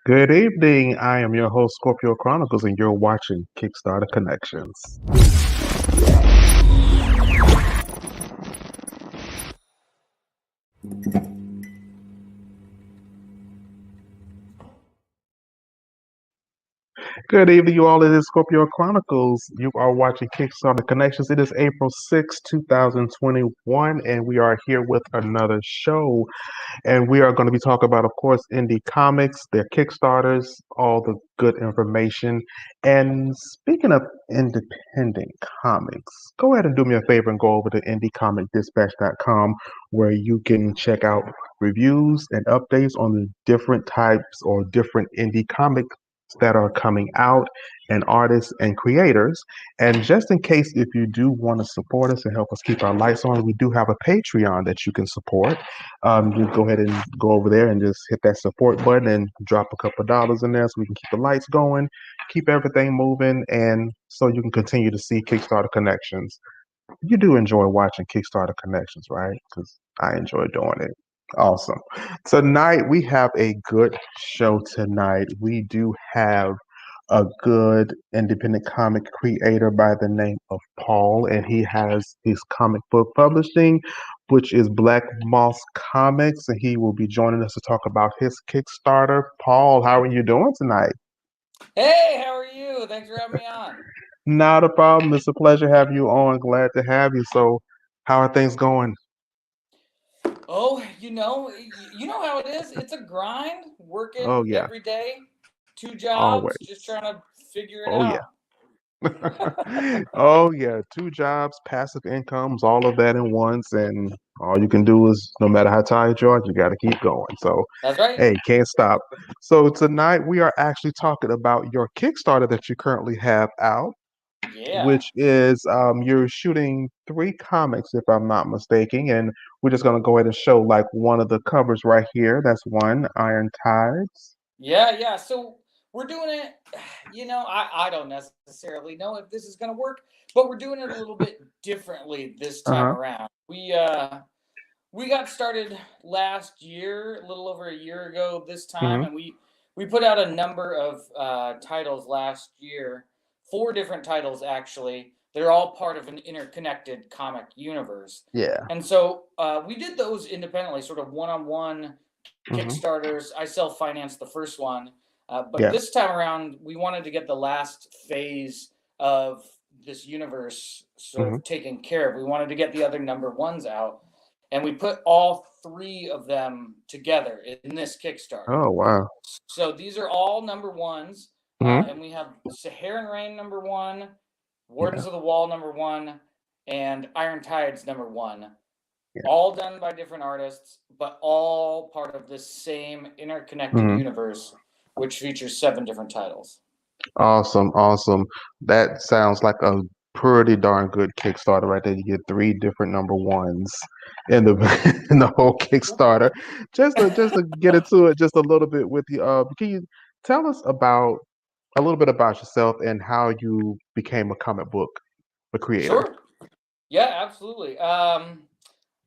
Good evening. I am your host, Scorpio Chronicles, and you're watching Kickstarter Connections. Good evening, you all. It is Scorpio Chronicles. You are watching Kickstarter Connections. It is April 6th, 2021, and we are here with another show. And we are going to be talking about, of course, indie comics, their Kickstarters, all the good information. And speaking of independent comics, go ahead and do me a favor and go over to indiecomicdispatch.com where you can check out reviews and updates on the different types or different indie comics that are coming out and artists and creators. And just in case if you do want to support us and help us keep our lights on, we do have a Patreon that you can support. You go ahead and go over there and just hit that support button and drop a couple of dollars in there so we can keep the lights going, keep everything moving, and so you can continue to see Kickstarter Connections. You do enjoy watching Kickstarter Connections, right? Because I enjoy doing it. Awesome. Tonight we have a good show tonight. We do have a good independent comic creator by the name of Paul, and he has his comic book publishing, which is Black Moss Comics, and he will be joining us to talk about his Kickstarter. Paul, how are you doing tonight? Hey, how are you? Thanks for having me on. Not a problem. It's a pleasure to have you on. Glad to have you. So, how are things going? Oh, you know how it is. It's a grind, Oh working yeah, every day, two jobs, just always. trying to figure it Oh yeah. out. Oh yeah, two jobs, passive incomes, all of that in once, and all you can do is no matter how tired you are, you got to keep going. So, That's right. hey, can't stop. So tonight we are actually talking about your Kickstarter that you currently have out, Yeah. which is you're shooting three comics, if I'm not mistaken, and we're just gonna go ahead and show like one of the covers right here. That's one, Iron Tides. Yeah. So we're doing it, I don't necessarily know if this is gonna work, but we're doing it a little bit differently this time Uh-huh. around. We got started last year, a little over a year ago this time, Mm-hmm. and we put out a number of titles last year, four different titles actually. They're all part of an interconnected comic universe, Yeah. and so we did those independently, sort of one-on-one Mm-hmm. Kickstarters. I self-financed the first one, but Yeah. this time around, we wanted to get the last phase of this universe sort Mm-hmm. of taken care of. We wanted to get the other number ones out, and we put all three of them together in this Kickstarter. Oh wow. So these are all number ones, Mm-hmm. and we have Saharan Rain number one, Yeah. Wardens of the Wall number one, and Iron Tides number one, Yeah. all done by different artists, but all part of this same interconnected Mm-hmm. universe, which features seven different titles. Awesome, awesome. That sounds like a pretty darn good Kickstarter right there. You get three different number ones in the in the whole Kickstarter. Just to get into it just a little bit with you. Can you tell us about a little bit about yourself and how you became a comic book a creator? Sure. Yeah, absolutely.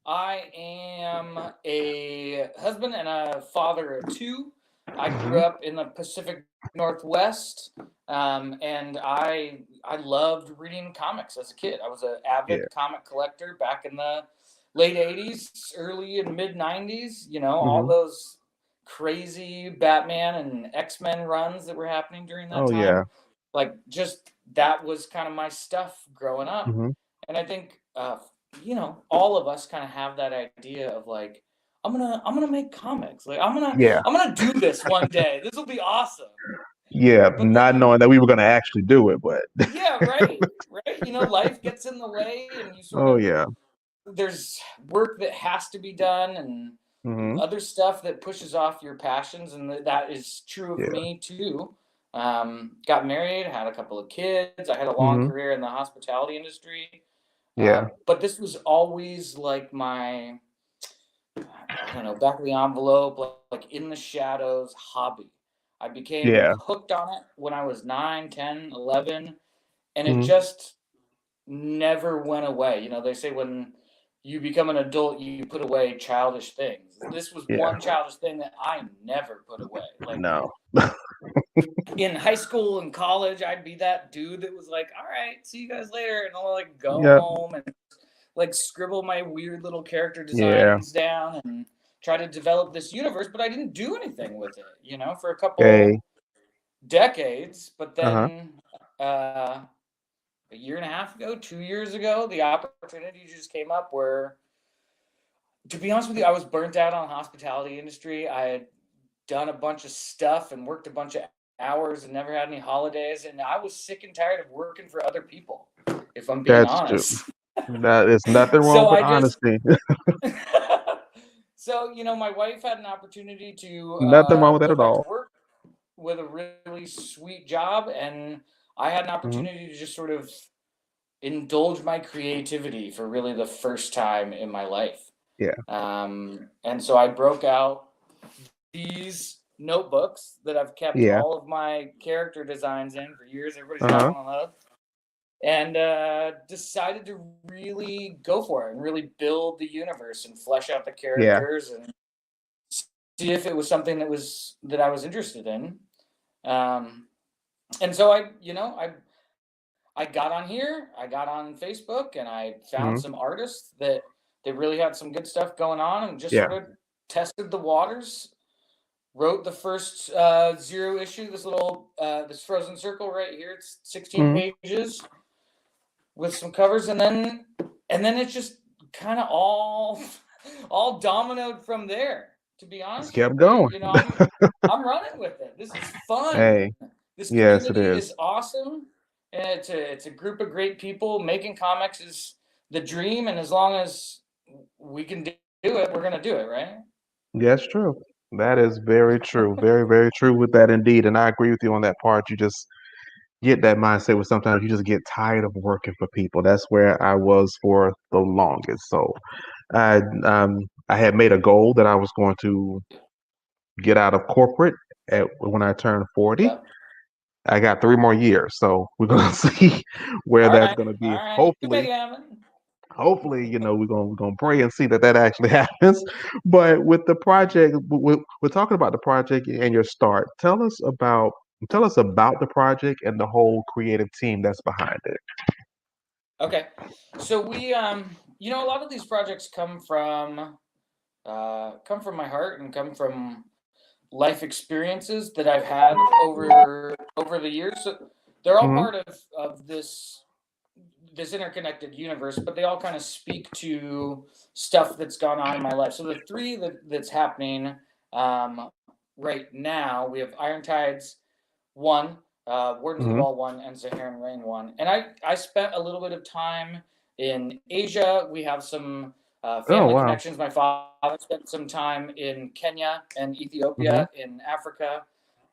I am a husband and a father of two. I grew Hmm. up in the Pacific Northwest, and I loved reading comics as a kid. I was an Yeah. avid comic collector back in the late '80s, early and mid '90s. You know, all Hmm. those crazy Batman and X-Men runs that were happening during that Oh yeah. time. Like, just that was kind of my stuff growing up, Hmm. and I think all of us kind of have that idea of like, I'm gonna make comics. Like, Yeah. I'm gonna do this one day. This will be awesome. Yeah. But Not then, knowing that we were gonna actually do it, but yeah, right. Life gets in the way, and you sort oh of yeah. there's work that has to be done, and Hmm. other stuff that pushes off your passions, and that is true of Yeah. me too. Got married, had a couple of kids. I had a long Hmm. career in the hospitality industry, Yeah. but this was always like my, I don't know, back of the envelope, like in the shadows hobby. I became Yeah. hooked on it when I was 9, 10, 11, and it Hmm. just never went away. They say when you become an adult, you put away childish things. This was one childish thing that I never put away. Like, no. in high school and college, I'd be that dude that was like, all right, see you guys later. And I'll like go home and like scribble my weird little character designs down and try to develop this universe, but I didn't do anything with it, you know, for a couple decades. But then a year and a half ago, 2 years ago, the opportunity just came up where, to be honest with you, I was burnt out on the hospitality industry. I had done a bunch of stuff and worked a bunch of hours and never had any holidays, and I was sick and tired of working for other people, if I'm being honest. That is nothing wrong with honesty. So, you know, my wife had an opportunity to nothing wrong with that go at back all. to work with a really sweet job, and I had an opportunity to just sort of indulge my creativity for really the first time in my life. And so I broke out these notebooks that I've kept all of my character designs in for years. Everybody's got one of those. And decided to really go for it and really build the universe and flesh out the characters and see if it was something that I was interested in. And so I got on here, I got on Facebook, and I found some artists that really had some good stuff going on, and just sort of tested the waters. Wrote the first 0 issue, this little this frozen circle right here. It's 16 pages with some covers, and then it's just kind of all dominoed from there. To be honest, kept going. You know, I'm running with it. This is fun. This community yes, it is awesome, and it's a group of great people. Making comics is the dream, and as long as we can do it, we're gonna do it, right? That's true. That is very true. Very, very true with that indeed. And I agree with you on that part. You just get that mindset where sometimes you just get tired of working for people. That's where I was for the longest. So I had made a goal that I was going to get out of corporate when I turned 40. I got 3 more years. So we're gonna see where that's gonna be. Hopefully, you know, we're gonna pray and see that actually happens. But with the project, we're talking about the project and your start. Tell us about the project and the whole creative team that's behind it. Okay, so we, you know, a lot of these projects come from my heart and come from life experiences that I've had over the years. So they're all part of this interconnected universe, but they all kind of speak to stuff that's gone on in my life. So the 3 that's happening right now, we have Iron Tides 1, Wardens of the Wall 1, and Saharan Rain 1. And I spent a little bit of time in Asia. We have some family connections. My father spent some time in Kenya and Ethiopia in Africa.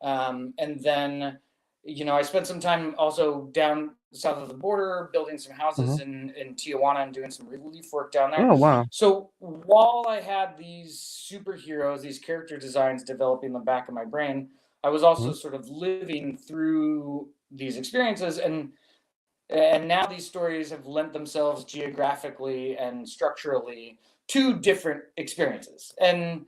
And then, you know, I spent some time also down south of the border, building some houses in Tijuana and doing some relief work down there. Oh, wow. So while I had these superheroes, these character designs developing in the back of my brain, I was also sort of living through these experiences, and now these stories have lent themselves geographically and structurally to different experiences. And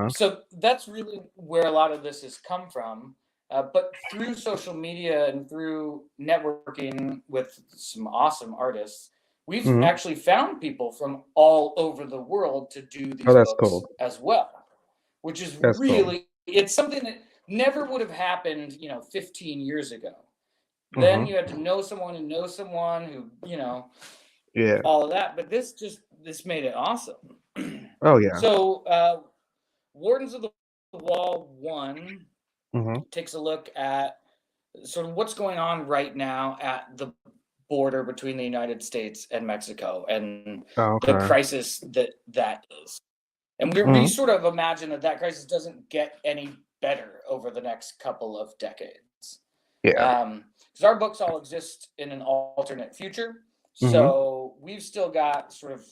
so that's really where a lot of this has come from. But through social media and through networking with some awesome artists, we've actually found people from all over the world to do these books as well, which is really, it's something that never would have happened, you know, 15 years ago. Then you had to know someone who, you know, all of that. But this made it awesome. Oh, yeah. So Wardens of the Wall 1 takes a look at sort of what's going on right now at the border between the United States and Mexico, and the crisis that is. And we sort of imagine that crisis doesn't get any better over the next couple of decades. Because our books all exist in an alternate future. So we've still got sort of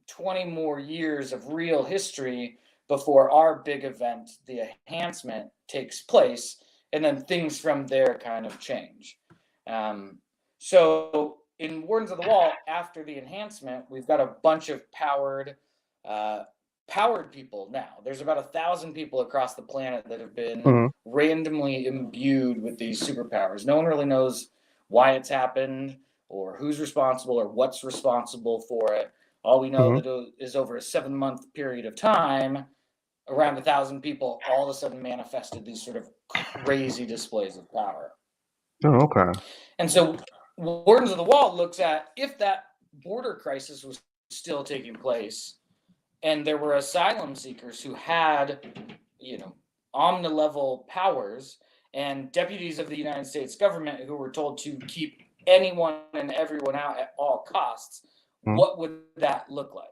20 more years of real history before our big event, the enhancement, takes place. And then things from there kind of change. So in Wardens of the Wall, after the enhancement, we've got a bunch of powered people now. There's about 1,000 people across the planet that have been randomly imbued with these superpowers. No one really knows why it's happened or who's responsible or what's responsible for it. All we know that is over a 7-month period of time, around 1,000 people all of a sudden manifested these sort of crazy displays of power. Oh, okay. And so Wardens of the Wall looks at if that border crisis was still taking place and there were asylum seekers who had, omni-level powers and deputies of the United States government who were told to keep anyone and everyone out at all costs, what would that look like?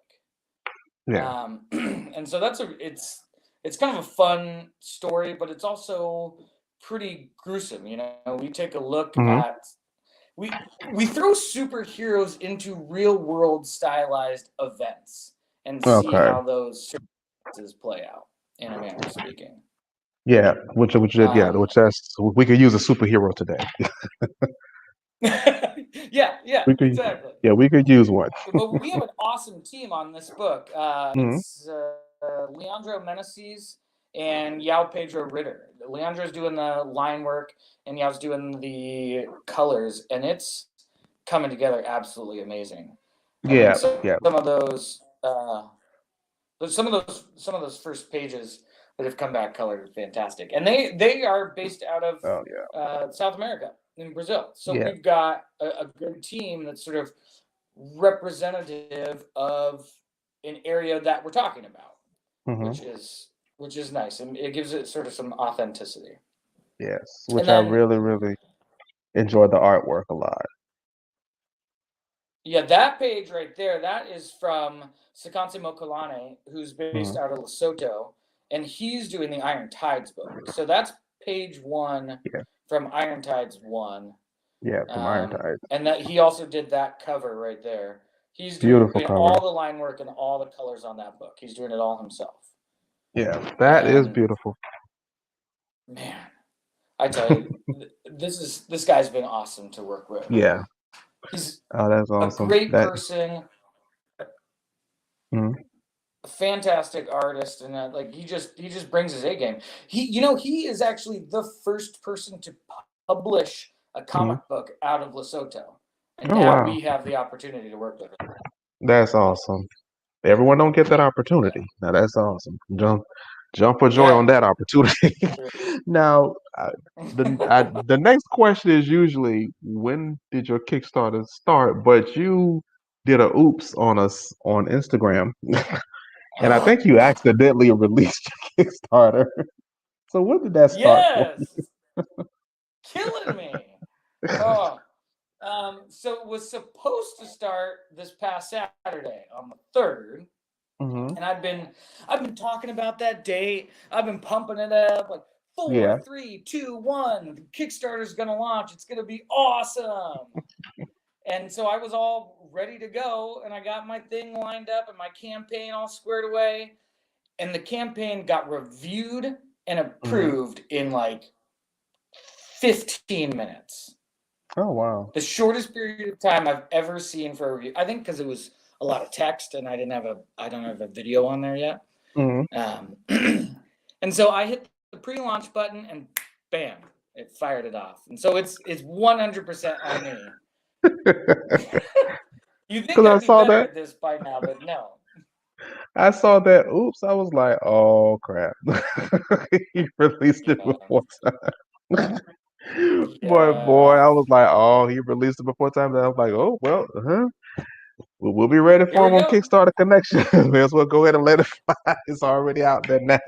Yeah. And so it's kind of a fun story, but it's also pretty gruesome. We take a look at we throw superheroes into real world stylized events and see how those circumstances play out, in a manner of speaking. Yeah, which that's we could use a superhero today. Yeah, We could, exactly. yeah, we could use one. But we have an awesome team on this book. It's Leandro Meneses and Yao Pedro Ritter. Leandro's doing the line work and Yao's doing the colors, and it's coming together absolutely amazing. Yeah, Some of those first pages that have come back colored are fantastic, and they are based out of South America in Brazil. So we've got a good team that's sort of representative of an area that we're talking about, which is nice, and it gives it sort of some authenticity. Yes, which I really, really enjoyed the artwork a lot. Yeah, that page right there, that is from Sakante Mokolane, who's based out of Lesotho, and he's doing the Iron Tides book. So that's page 1 from Iron Tides 1. Yeah, from Iron Tides. And that he also did that cover right there. He's doing all the line work and all the colors on that book. He's doing it all himself. Yeah, that is beautiful. Man, I tell you, this guy's been awesome to work with. Yeah. He's that's awesome. A great person. A fantastic artist, and he just brings his A game. He is actually the first person to publish a comic book out of Lesotho, and now we have the opportunity to work with him. That's awesome. Everyone don't get that opportunity. Now that's awesome. Jump for joy on that opportunity. Now, the next question is usually, when did your Kickstarter start? But you did a oops on us on Instagram. And I think you accidentally released your Kickstarter. So when did that start? Yes, killing me. So it was supposed to start this past Saturday on the 3rd, and I've been talking about that date. I've been pumping it up like 4, 3, 2, 1. Kickstarter's gonna launch. It's gonna be awesome. And so I was all ready to go, and I got my thing lined up and my campaign all squared away. And the campaign got reviewed and approved in like 15 minutes. Oh, wow. The shortest period of time I've ever seen for a review. I think because it was a lot of text and I don't have a video on there yet. And so I hit the pre-launch button and bam, it fired it off. And so it's 100% on me. You think I'd be better at this by now, but no. I saw that. Oops, I was like, oh crap. He released it before time. Boy, I was like, oh, he released it before time. And I was like, oh, well, we'll be ready for him on Kickstarter Connection. May as well go ahead and let it fly. It's already out there now.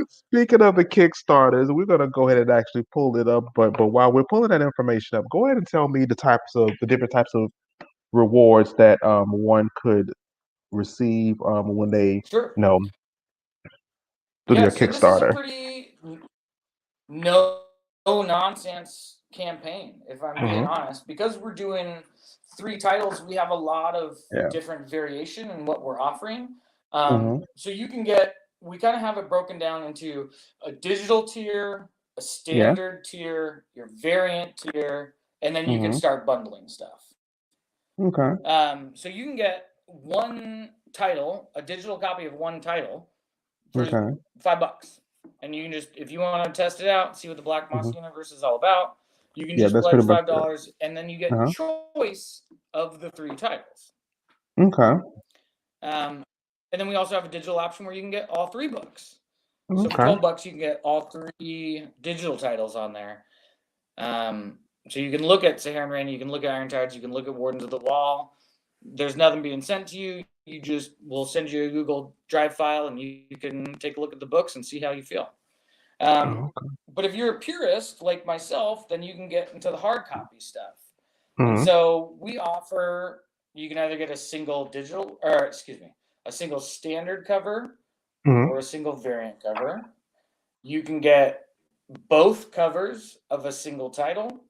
Speaking of the Kickstarters, we're gonna go ahead and actually pull it up. But while we're pulling that information up, go ahead and tell me the different types of rewards that one could receive when they do their Kickstarter. This is a pretty no nonsense campaign, if I'm being honest, because we're doing 3 titles. We have a lot of different variation in what we're offering. So you can we kind of have it broken down into a digital tier, a standard tier, your variant tier, and then you can start bundling stuff. Okay. So you can get one title, a digital copy of one title, for Okay. $5. And you can just, if you want to test it out, see what the Black Moss Hmm. universe is all about, you can Yeah, just that's pledge pretty much it. $5, and then you get Uh-huh. choice of the 3 titles. Okay. And then we also have a digital option where you can get all 3 books. So for Okay. $12, you can get all 3 digital titles on there. So you can look at Saharan Rain, you can look at Iron Tides, you can look at Wardens of the Wall. There's nothing being sent to you. You just, we'll send you a Google Drive file, and you can take a look at the books and see how you feel. Oh, okay. But if you're a purist like myself, then you can get into the hard copy stuff. And Mm-hmm. so we offer, you can either get a single digital, or excuse me, a single standard cover Mm-hmm. or a single variant cover. You can get both covers of a single title.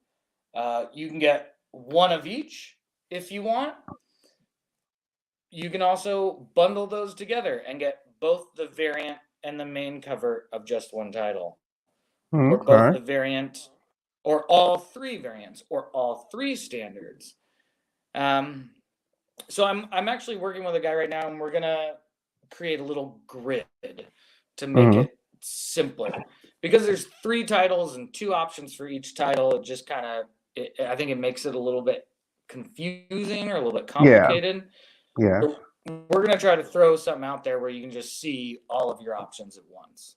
You can get one of each if you want. You can also bundle those together and get both the variant and the main cover of just one title, or both Okay. the variant, or all 3 variants, or all 3 standards. So I'm actually working with a guy right now, and we're gonna create a little grid to make Mm-hmm. it simpler, because there's 3 titles and 2 options for each title. It just kind of, I think it makes it a little bit confusing or a little bit Yeah. complicated. Yeah. So we're gonna try to throw something out there where you can just see all of your options at once.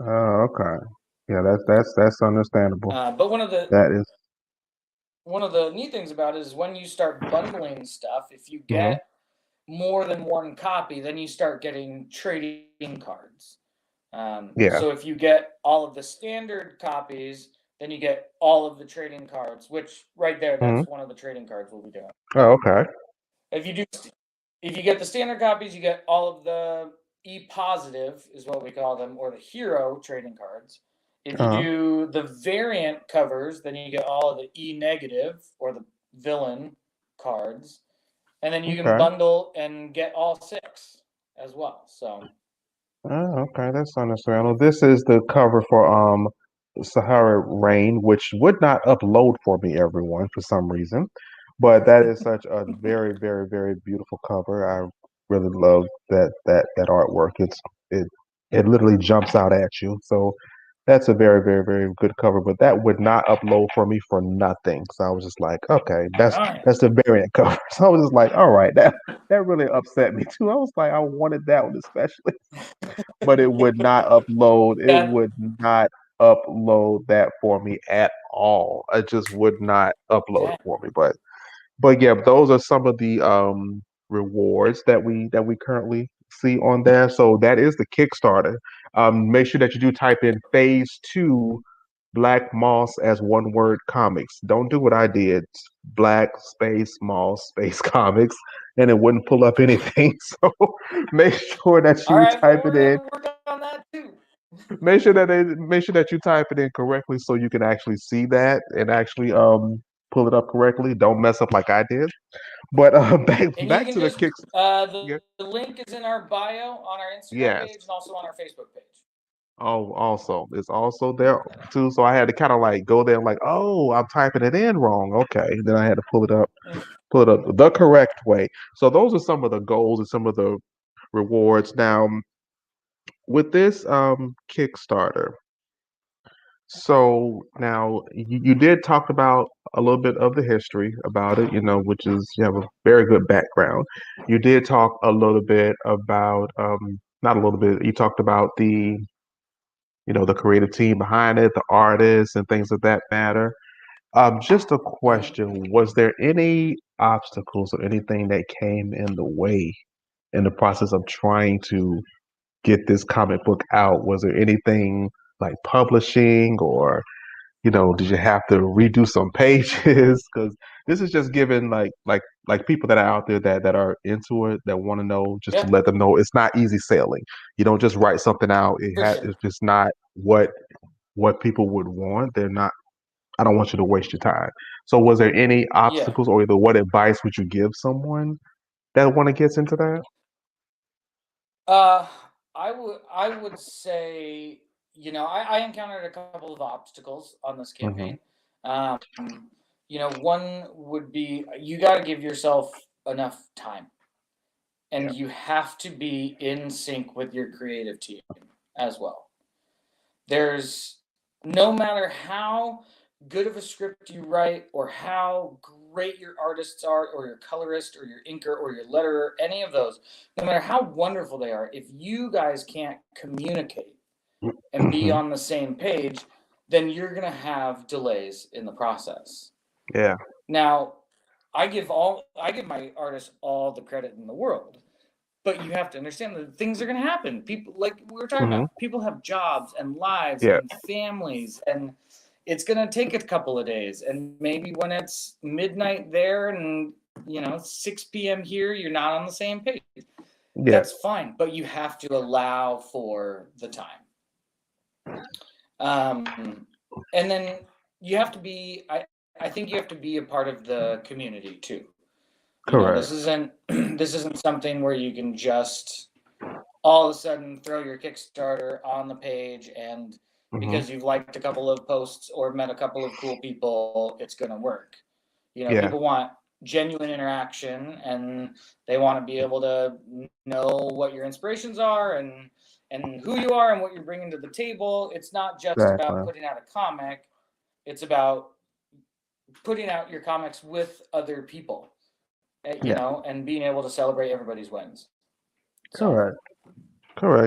Oh, okay. Yeah, that's understandable. But one of the That is. neat things about it is when you start bundling stuff, if you Mm-hmm. get more than one copy, then you start getting trading cards. Yeah. So if you get all of the standard copies, then you get all of the trading cards, which right there, Mm-hmm. that's one of the trading cards we'll be doing. Oh, okay. If you do, if you get the standard copies, you get all of the E positive is what we call them, or the hero trading cards. If you Uh-huh. do the variant covers, then you get all of the E negative or the villain cards, and then you can Okay. bundle and get all 6 as well. So Oh, okay. That's understandable. This is the cover for Sahara Rain, which would not upload for me, everyone, for some reason. But that is such a very, very, very beautiful cover. I really love that artwork. It it literally jumps out at you. So that's a very, very, very good cover. But that would not upload for me for nothing. So I was just like, okay, yeah. that's the variant cover. So I was just like, all right, that really upset me too. I was like, I wanted that one especially, but it would not upload. It Yeah. would not upload that for me at all. It just would not upload it Dang. for me. But yeah, those are some of the rewards that we currently see on there. So that is the Kickstarter. Make sure that you do type in Phase Two Black Moss as one word comics. Don't do what I did. Black space Moss space comics, and it wouldn't pull up anything. So make sure that All you right. Well, type it we're in. gonna work on that too. Make sure that you type it in correctly so you can actually see that and actually pull it up correctly. Don't mess up like I did. But And you back can to the just kicks. the, Yeah. the link is in our bio on our Instagram Yes. page and also on our Facebook page. Oh, also, it's also there too. So I had to kind of like go there and like, oh, I'm typing it in wrong. Okay. Then I had to pull it up the correct way. So those are some of the goals and some of the rewards. Now, with this Kickstarter, so now you did talk about a little bit of the history about it, which is you have a very good background. You did talk a little bit about, not a little bit, you talked about the creative team behind it, the artists and things of that matter. Just a Mhm. question, was there any obstacles or anything that came in the way in the process of trying to get this comic book out? Was there anything like publishing or did you have to redo some pages? Because this is just giving like people that are out there that are into it that want to know, just to Yeah, let them know it's not easy sailing. You don't just write something out. for sure. It's just not what people would want. They're not. I don't want you to waste your time. So, was there any Yeah. obstacles, or either what advice would you give someone that want to get into that? Uh, I would say, I encountered a couple of obstacles on this Hmm. campaign. Um, one would be you got to give yourself enough time, and you have to be in sync with your creative team as well. There's no matter how good of a script you write or how great your artists are or your colorist or your inker or your letterer, any of those, no matter how wonderful they are, if you guys can't communicate and be on the same page, then you're going to have delays in the process. Yeah. Now, I give my artists all the credit in the world. But you have to understand that things are going to happen. People, like we were talking about, people have jobs and lives Yeah. and families, and it's going to take a couple of days. And maybe when it's midnight there and 6 p.m. here, you're not on the same page. Yeah. That's fine, but you have to allow for the time. And then you have to be. I think you have to be a part of the community too. Correct. This isn't something where you can just all of a sudden throw your Kickstarter on the page and because you've liked a couple of posts or met a couple of cool people, it's going to work. People want genuine interaction and they want to be able to know what your inspirations are and who you are and what you're bringing to the table. It's not just about putting out a comic. It's about putting out your comics with other people. And being able to celebrate everybody's wins. Correct.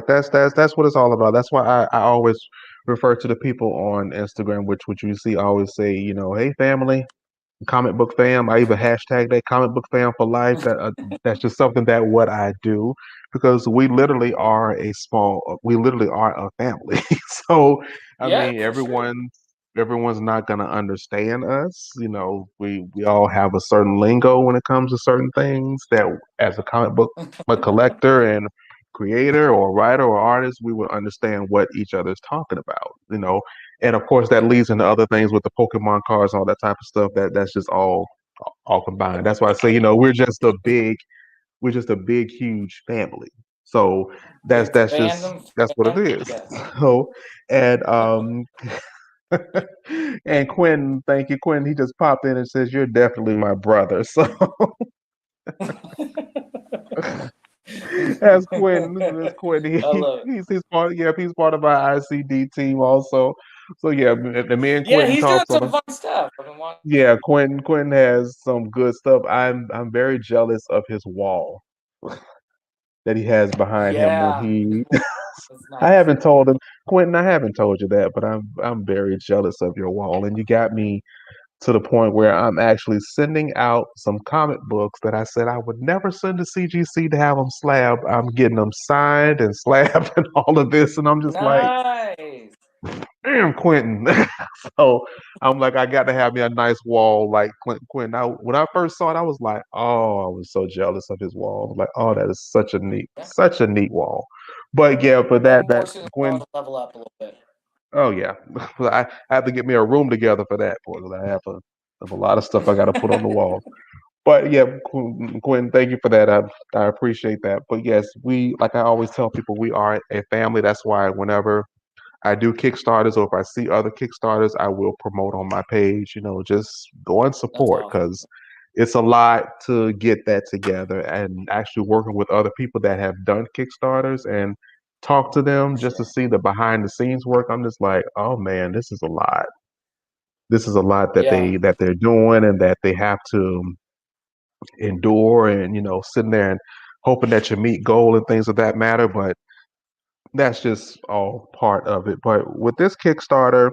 That's what it's all about. That's why I always refer to the people on Instagram, which you see always say, hey family, comic book fam. I even hashtag that comic book fam for life. That's just something that what I do because we literally are a family. So I mean, for sure. everyone's not gonna understand us. We all have a certain lingo when it comes to certain things that as a comic book a collector and creator or writer or artist, we would understand what each other's talking about. And of course, that leads into other things with the Pokemon cards, all that type of stuff. That's just all combined. That's why I say, we're just a big, huge family. So Big that's what it fandom, is. yes. So and and Quinn, thank you, Quinn. He just popped in and says, "You're definitely my brother." So that's Quinn. I love it. He's part. Yeah, he's part of our ICD team also. So yeah, me and Yeah, Quentin he's doing talks on. some fun stuff. I've been watching. Yeah, Quentin has some good stuff. I'm very jealous of his wall that he has behind him when Yeah, he. that's I nice. haven't told him, Quentin. I haven't told you that, but I'm very jealous of your wall, and you got me to the point where I'm actually sending out some comic books that I said I would never send to CGC to have them slabbed. I'm getting them signed and slabbed and all of this, and I'm just like, Nice. damn, Quentin. So I'm like, I got to have me a nice wall like Quentin. When I first saw it, I was like, oh, I was so jealous of his wall. I was like, oh, that is Yeah. such a neat wall. But yeah, for One that more soon Gwen. to level up a little bit. Oh yeah, I have to get me a room together for that. Because have a lot of stuff I got to put on the wall. But yeah, Gwen, thank you for that. I appreciate that. But yes, like I always tell people, we are a family. That's why whenever I do Kickstarters, or if I see other Kickstarters, I will promote on my page. Just go and That's support awesome. because it's a lot to get that together. And actually working with other people that have done Kickstarters and talk to them just to Sure. see the behind the scenes work, I'm just like, oh man, this is a lot. This is a lot that Yeah. they're doing and that they have to endure and sitting there and hoping that you meet goal and things of that matter. But that's just all part of it. But with this Kickstarter,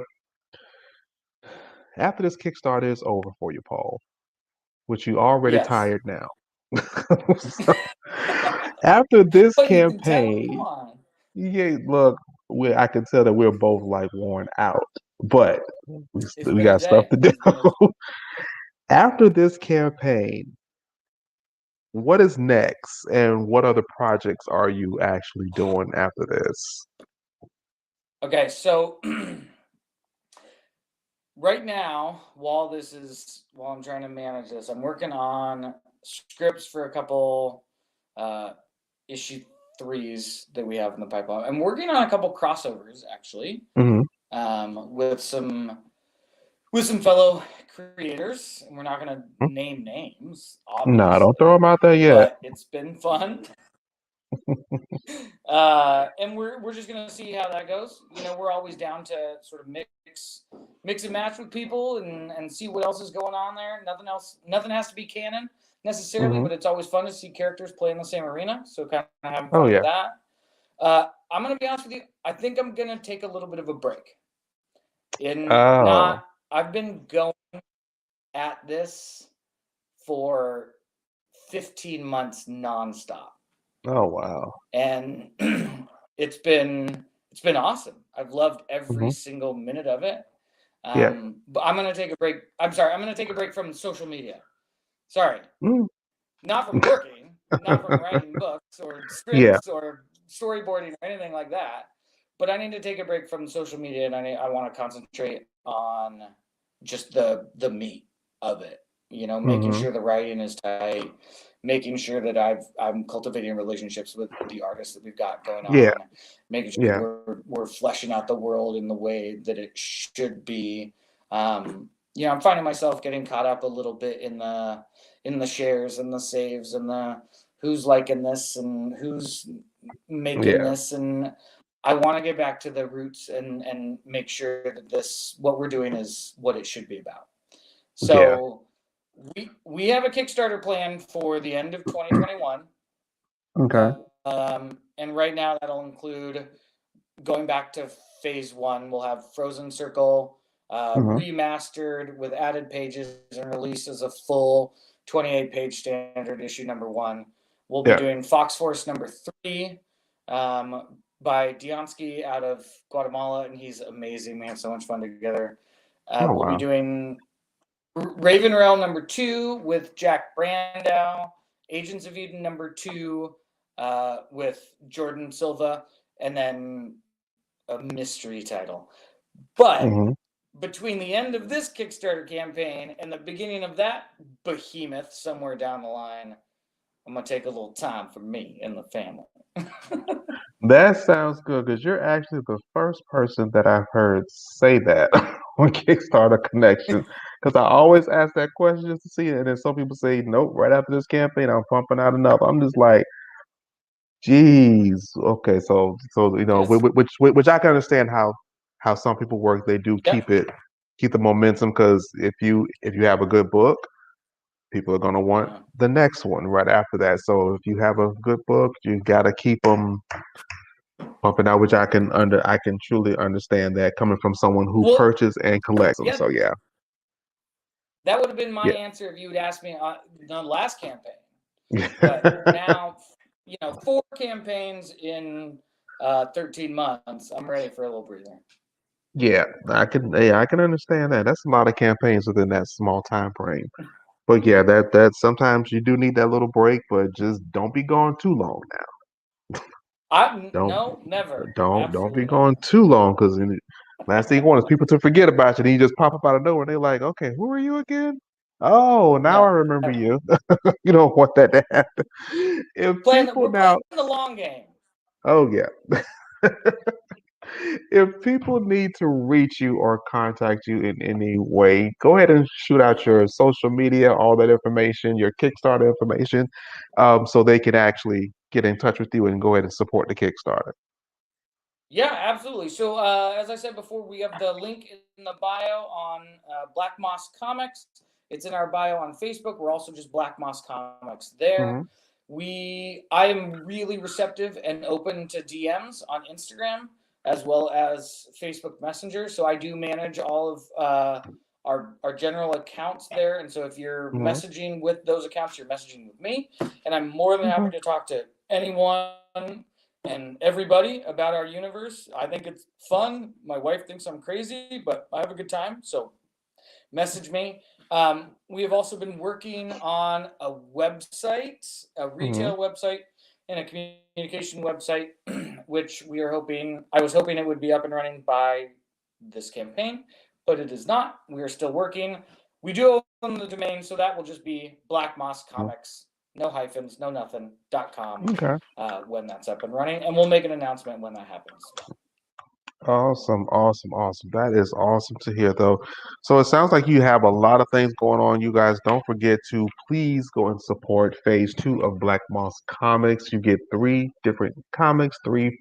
after this Kickstarter is over for you, Paul, which you already Yes. tired now. So, after this But you can tell. Come campaign, on. yeah, look, I can tell that we're both like worn out, but It's we been a got stuff day. to do. It's been a day. After this campaign, what is next, and what other projects are you actually doing after this? Okay, so right now, while I'm trying to manage this, I'm working on scripts for a couple issue threes that we have in the pipeline. I'm working on a couple crossovers actually, Hmm. with some with some fellow creators, and we're not going to Hmm? name names, No, don't obviously, throw them out there yet. but it's been fun. And we're just gonna see how that goes. We're always down to sort of mix and match with people and see what else is going on there. Nothing has to be canon necessarily, Hmm. but it's always fun to see characters play in the same arena. So kind of having Oh fun with yeah. that. I'm gonna be honest with you. I think I'm gonna take a little bit of a break. Oh. I've been going at this for 15 months nonstop. Oh wow. And it's been awesome. I've loved every Hmm. single minute of it. Yeah. But I'm gonna take a break. I'm sorry. I'm gonna take a break from social media. Sorry, Mm. not from working, not from writing books or Yeah. scripts or storyboarding or anything like that. But I need to take a break from social media, and I want to concentrate on just the meat of it. Making Hmm. sure the writing is tight, making sure that I'm cultivating relationships with the artists that we've got going Yeah. on, making sure Yeah. we're fleshing out the world in the way that it should be. I'm finding myself getting caught up a little bit in the shares and the saves and the who's liking this and who's making Yeah. this, and I want to get back to the roots and make sure that what we're doing is what it should be about. Yeah. So we have a Kickstarter plan for the end of 2021. Okay. And right now that'll include going back to phase one. We'll have Frozen Circle Hmm. remastered with added pages and released as a full 28-page standard issue number one. We'll be Yeah. doing Fox Force number 3 by Dionsky out of Guatemala, and he's amazing. We have so much fun together. Oh We'll be wow. doing Raven Realm number 2 with Jack Brandow, Agents of Eden number 2 with Jordan Silva, and then a mystery title. But Hmm. between the end of this Kickstarter campaign and the beginning of that behemoth somewhere down the line, I'm going to take a little time for me and the family. That sounds good because you're actually the first person that I've heard say that on Kickstarter Connections. Because I always ask that question just to see it, and then some people say, "Nope, right after this campaign, I'm pumping out another." I'm just like, "Geez, okay." So Yes. which I can understand how some people work. They do Yep. keep the momentum because if you have a good book, people are gonna want Uh-huh. the next one right after that. So if you have a good book, you gotta keep them pumping out, which I can truly understand that coming from someone who Well, purchased and collects them. yeah, So yeah, that would have been my yeah, answer if you had asked me on the last campaign. But yeah, now, 4 campaigns in 13 months, I'm ready for a little breather. yeah. I can understand that. That's a lot of campaigns within that small time frame. But yeah, that sometimes you do need that little break, but just don't be gone too long now. Don't No, never, don't be absolutely going never. too long because last thing you want is people to forget about you. Then you just pop up out of nowhere and they're like, okay, who are you again? Oh, now I No, remember never. you. You don't want that to happen. If people We're playing now, the long game. oh yeah. If people need to reach you or contact you in any way, go ahead and shoot out your social media, all that information, your Kickstarter information, so they can actually get in touch with you and go ahead and support the Kickstarter. Yeah, absolutely. So, as I said before, we have the link in the bio on Black Moss Comics. It's in our bio on Facebook. We're also just Black Moss Comics there. Hmm. I am really receptive and open to DMs on Instagram as well as Facebook Messenger. So I do manage all of our general accounts there. And so if you're Hmm. messaging with those accounts, you're messaging with me. And I'm more than happy to talk to anyone and everybody about our universe. I think it's fun. My wife thinks I'm crazy, but I have a good time. So message me. We have also been working on a website, a Hmm. retail website, and a communication website, which I was hoping it would be up and running by this campaign, but it is not. We are still working. We do own the domain, so that will just be Black Moss Comics, no hyphens, no nothing.com Okay. when that's up and running. And we'll make an announcement when that happens. Awesome, awesome, awesome. That is awesome to hear, though. So it sounds like you have a lot of things going on. You guys don't forget to please go and support phase two of Black Moss Comics. You get three different comics, three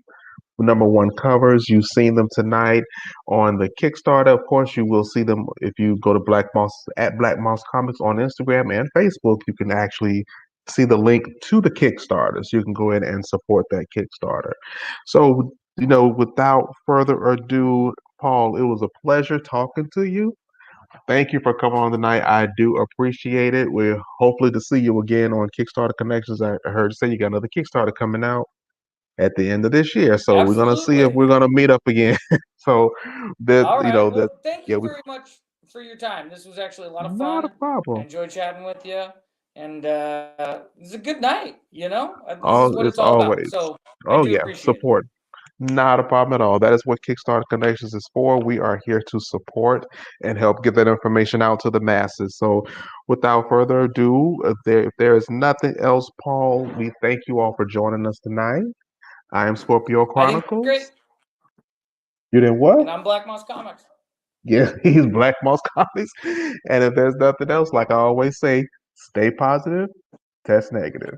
number one covers. You've seen them tonight on the Kickstarter. Of course, you will see them if you go to Black Moss at Black Moss Comics on Instagram and Facebook. You can actually see the link to the Kickstarter, so you can go in and support that Kickstarter. So, without further ado, Paul, it was a pleasure talking to you. Thank you for coming on tonight. I do appreciate it. We're hopefully to see you again on Kickstarter Connections. I heard you say you got another Kickstarter coming out at the end of this year. So we're gonna see if Absolutely. we're gonna meet up again. So that All right. that Well, thank yeah, you we very much for your time. This was actually a lot of not a fun. I problem. enjoyed chatting with you. And it's a good night, This is All what it's it's all about. always So I oh do yeah, appreciate it. support. Not a problem at all. That is what Kickstarter Connections is for. We are here to support and help get that information out to the masses. So without further ado, if there is nothing else, Paul, we thank you all for joining us tonight. I am Scorpio I think great. Chronicles. You did what? And I'm Black Moss Comics. Yeah, he's Black Moss Comics. And if there's nothing else, like I always say, stay positive, test negative.